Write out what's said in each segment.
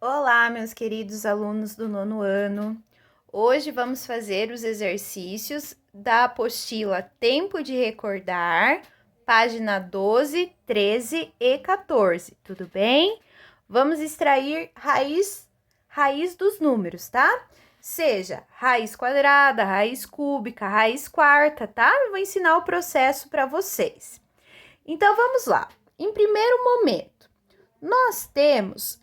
Olá, meus queridos alunos do nono ano. Hoje vamos fazer os exercícios da apostila Tempo de Recordar, página 12, 13 e 14, tudo bem? Vamos extrair raiz dos números, tá? Seja raiz quadrada, raiz cúbica, raiz quarta, tá? Eu vou ensinar o processo para vocês. Então, vamos lá. Em primeiro momento, nós temos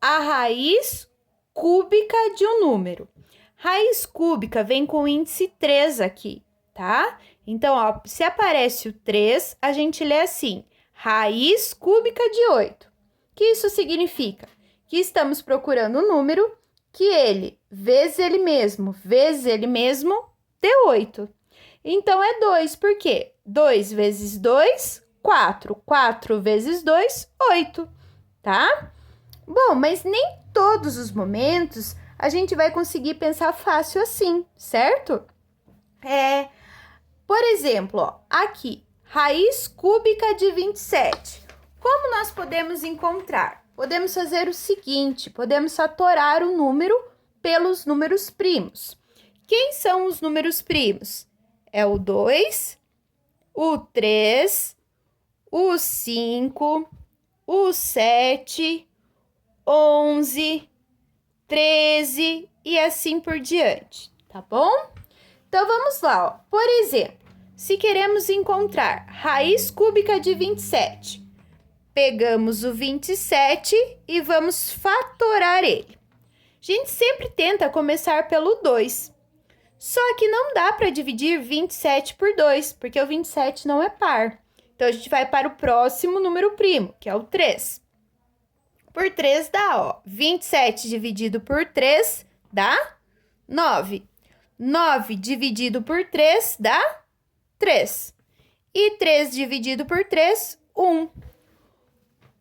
a raiz cúbica de um número. Raiz cúbica vem com o índice 3 aqui, tá? Então, ó, se aparece o 3, a gente lê assim, raiz cúbica de 8. O que isso significa? Que estamos procurando um número que ele, vezes ele mesmo, dê 8. Então, é 2, por quê? 2 vezes 2, 4. 4 vezes 2, 8, tá? Bom, mas nem todos os momentos a gente vai conseguir pensar fácil assim, certo? Por exemplo, ó, aqui, raiz cúbica de 27. Como nós podemos encontrar? Podemos fazer o seguinte, podemos fatorar o número pelos números primos. Quem são os números primos? É o 2, o 3, o 5, o 7, 11, 13 e assim por diante, tá bom? Então, vamos lá, ó. Por exemplo, se queremos encontrar raiz cúbica de 27, pegamos o 27 e vamos fatorar ele. A gente sempre tenta começar pelo 2, só que não dá para dividir 27 por 2, porque o 27 não é par. Então, a gente vai para o próximo número primo, que é o 3. Por 3 dá, ó, 27 dividido por 3 dá 9. 9 dividido por 3 dá 3. E 3 dividido por 3, 1.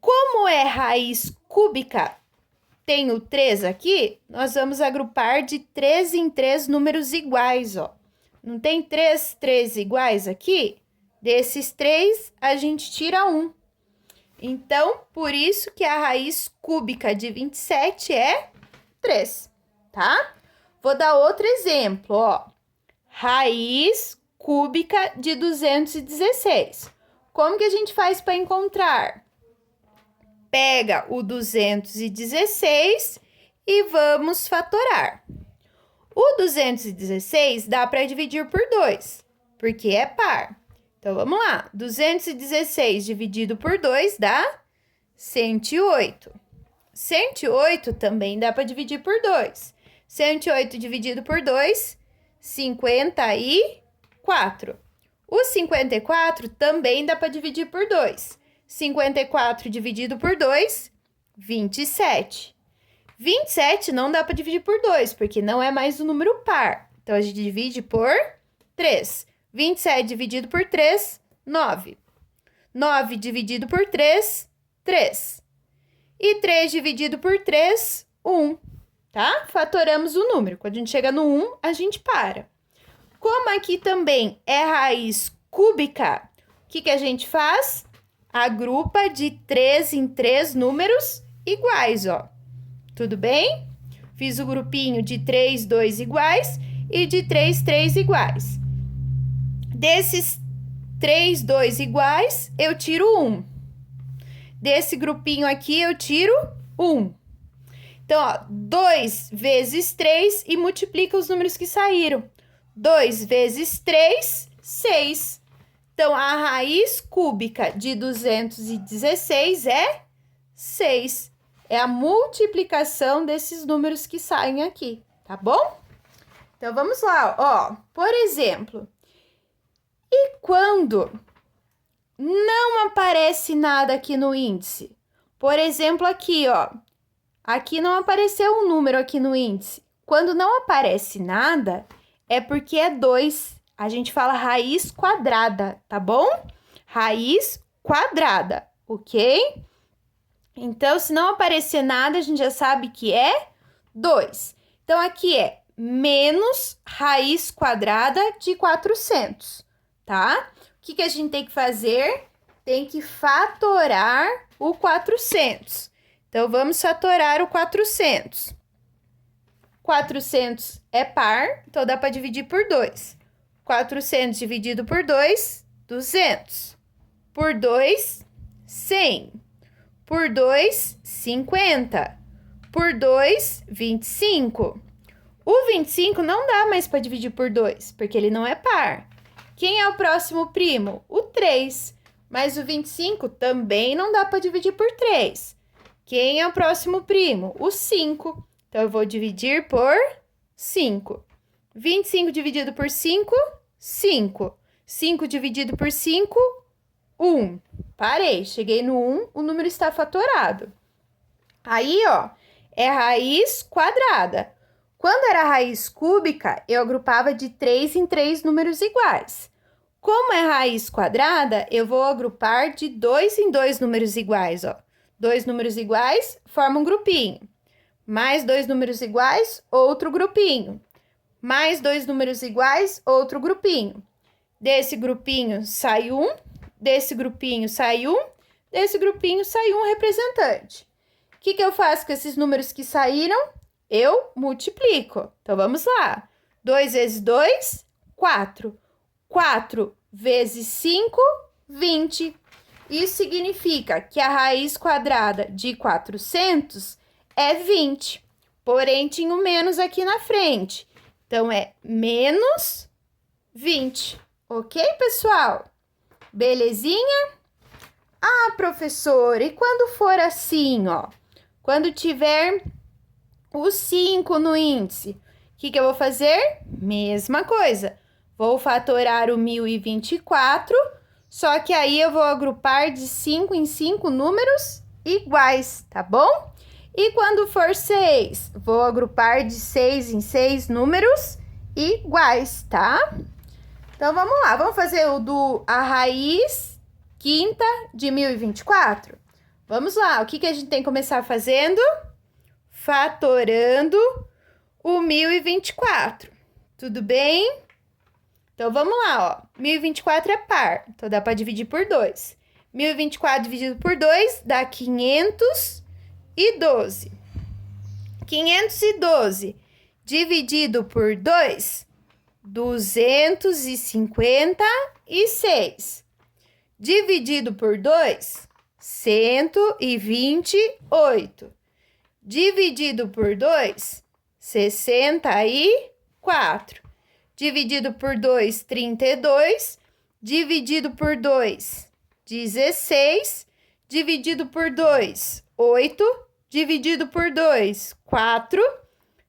Como é raiz cúbica, tem o 3 aqui, nós vamos agrupar de 3 em 3 números iguais, ó. Não tem 3 iguais aqui? Desses 3, a gente tira 1. Então, por isso que a raiz cúbica de 27 é 3, tá? Vou dar outro exemplo, ó. Raiz cúbica de 216. Como que a gente faz para encontrar? Pega o 216 e vamos fatorar. O 216 dá para dividir por 2, porque é par. Então, vamos lá. 216 dividido por 2 dá 108. 108 também dá para dividir por 2. 108 dividido por 2, 54. O 54 também dá para dividir por 2. 54 dividido por 2, 27. 27 não dá para dividir por 2, porque não é mais um número par. Então, a gente divide por 3. 27 dividido por 3, 9. 9 dividido por 3, 3. E 3 dividido por 3, 1. Tá? Fatoramos o número. Quando a gente chega no 1, a gente para. Como aqui também é raiz cúbica, o que a gente faz? Agrupa de 3 em 3 números iguais, ó. Tudo bem? Fiz o grupinho de 3, 2 iguais e de 3, 3 iguais. Desses 3, 2 iguais, eu tiro 1. Desse grupinho aqui, eu tiro 1. Então, ó, 2 vezes 3 e multiplica os números que saíram. 2 vezes 3, 6. Então, a raiz cúbica de 216 é 6. É a multiplicação desses números que saem aqui, tá bom? Então, vamos lá, ó. Por exemplo, e quando não aparece nada aqui no índice? Por exemplo, aqui, ó. Aqui não apareceu um número aqui no índice. Quando não aparece nada, é porque é 2. A gente fala raiz quadrada, tá bom? Raiz quadrada, ok? Então, se não aparecer nada, a gente já sabe que é 2. Então, aqui é menos raiz quadrada de 400, tá? O que a gente tem que fazer? Tem que fatorar o 400. Então, vamos fatorar o 400. 400 é par, então dá para dividir por 2. 400 dividido por 2, 200. Por 2, 100. Por 2, 50. Por 2, 25. O 25 não dá mais para dividir por 2, porque ele não é par. Quem é o próximo primo? O 3. Mas o 25 também não dá para dividir por 3. Quem é o próximo primo? O 5. Então, eu vou dividir por 5. 25 dividido por 5, 5. 5 dividido por 5, 1. Parei, cheguei no 1, o número está fatorado. Aí, ó, é raiz quadrada. Quando era raiz cúbica, eu agrupava de 3 em 3 números iguais. Como é raiz quadrada, eu vou agrupar de 2 em 2 números iguais, ó. 2 números iguais formam um grupinho. Mais 2 números iguais, outro grupinho. Mais 2 números iguais, outro grupinho. Desse grupinho sai um, desse grupinho sai um, desse grupinho sai um representante. O que eu faço com esses números que saíram? Eu multiplico. Então, vamos lá. 2 vezes 2, 4. 4 vezes 5, 20. Isso significa que a raiz quadrada de 400 é 20. Porém, tinha um menos aqui na frente. Então, é menos 20. Ok, pessoal? Belezinha? Ah, professora, e quando for assim, ó? Quando tiver o 5 no índice, o que eu vou fazer? Mesma coisa. Vou fatorar o 1024, só que aí eu vou agrupar de 5 em 5 números iguais, tá bom? E quando for 6, vou agrupar de 6 em 6 números iguais, tá? Então, vamos lá. Vamos fazer a raiz quinta de 1024? Vamos lá. O que a gente tem que começar fazendo? Fatorando o 1024. Tudo bem? Então, vamos lá, ó. 1024 é par, então dá para dividir por 2. 1024 dividido por 2 dá 512. 512 dividido por 2, 256. Dividido por 2, 128. Dividido por 2, 64. Dividido por 2, 32. Dividido por 2, 16. Dividido por 2, 8. Dividido por 2, 4.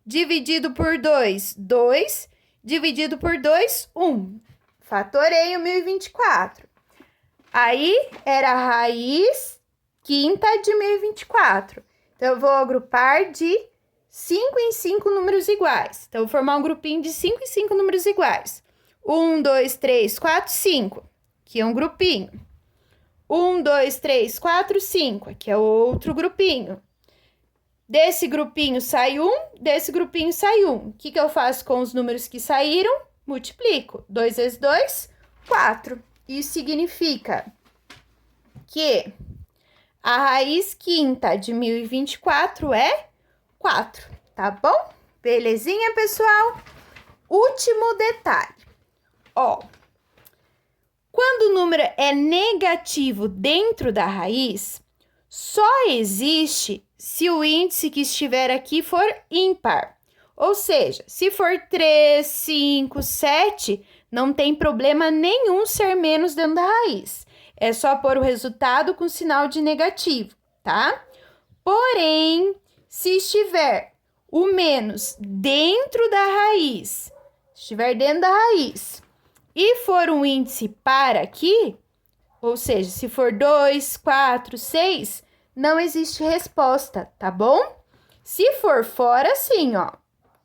Dividido por 2, 2. Dividido por 2, 1. Fatorei o 1024. Aí, era a raiz quinta de 1024. Então, eu vou agrupar de 5 em 5 números iguais. Então, eu vou formar um grupinho de 5 em 5 números iguais. 1, 2, 3, 4, 5. Aqui é um grupinho. 1, 2, 3, 4, 5. Aqui é outro grupinho. Desse grupinho sai 1, desse grupinho sai 1. O que eu faço com os números que saíram? Multiplico. 2 vezes 2, 4. Isso significa que a raiz quinta de 1024 é 4, tá bom? Belezinha, pessoal? Último detalhe. Ó, quando o número é negativo dentro da raiz, só existe se o índice que estiver aqui for ímpar. Ou seja, se for 3, 5, 7, não tem problema nenhum ser menos dentro da raiz. É só pôr o resultado com sinal de negativo, tá? Porém, se estiver o menos dentro da raiz, e for um índice par aqui, ou seja, se for 2, 4, 6, não existe resposta, tá bom? Se for fora, sim, ó.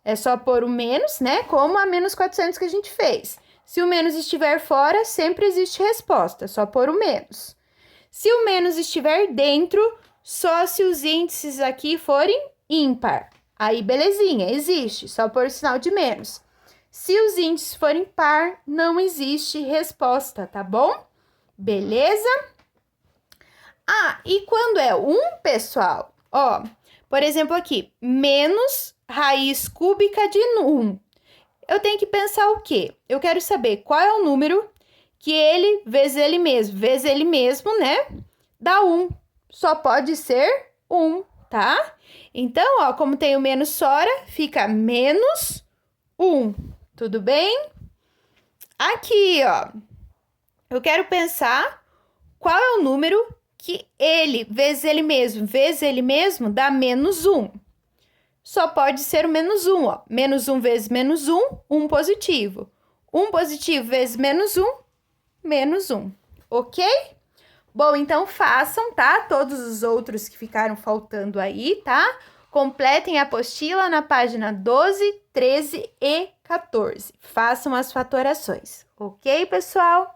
É só pôr o menos, né? Como a menos 400 que a gente fez. Se o menos estiver fora, sempre existe resposta, é só pôr o menos. Se o menos estiver dentro, só se os índices aqui forem ímpar. Aí, belezinha, existe, só pôr o sinal de menos. Se os índices forem par, não existe resposta, tá bom? Beleza? Ah, e quando é 1, pessoal, Ó, por exemplo aqui, menos raiz cúbica de 1. Eu tenho que pensar o quê? Eu quero saber qual é o número que ele vezes ele mesmo, né? Dá 1. Só pode ser 1, tá? Então, ó, como tem o menos fora, fica menos 1. Tudo bem? Aqui, ó, eu quero pensar qual é o número que ele vezes ele mesmo dá menos 1. Só pode ser o menos 1, ó. Menos 1 vezes menos 1, 1 positivo. 1 positivo vezes menos 1. Ok? Bom, então façam, tá? Todos os outros que ficaram faltando aí, tá? Completem a apostila na página 12, 13 e 14. Façam as fatorações. Ok, pessoal?